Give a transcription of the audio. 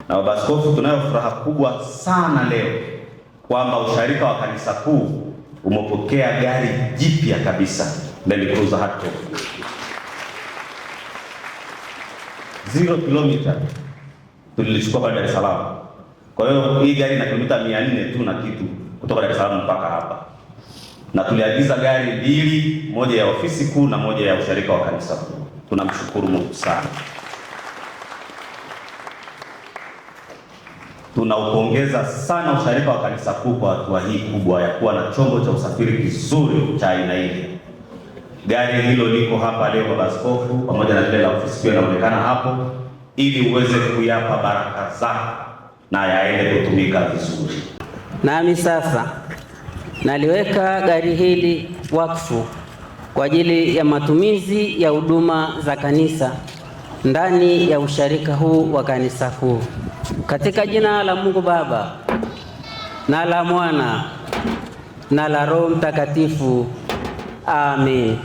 Na baba askofu, tunayo furaha kubwa sana leo kwamba usharika wa kanisa kuu umepokea gari jipya kabisa, Land Cruiser Hatchback 0 kilomita tulilichukua pale Dar es Salaam. Kwa hiyo hii gari ina kilomita 400 tu na kitu kutoka Dar es Salaam mpaka hapa, na tuliagiza gari mbili, moja ya ofisi kuu na moja ya usharika wa kanisa kuu. Tunamshukuru Mungu sana. Tunaupongeza sana usharika wa kanisa kuu kwa hatua hii kubwa ya kuwa na chombo cha usafiri kizuri cha aina hii. Gari hilo liko hapa leo baba askofu, pamoja na lile la ofisi pia linaonekana hapo, ili uweze kuyapa baraka zako na yaende kutumika vizuri. Nami sasa naliweka gari hili wakfu kwa ajili ya matumizi ya huduma za kanisa ndani ya usharika huu wa kanisa kuu, katika jina la Mungu Baba na la Mwana na la Roho Mtakatifu. Amen.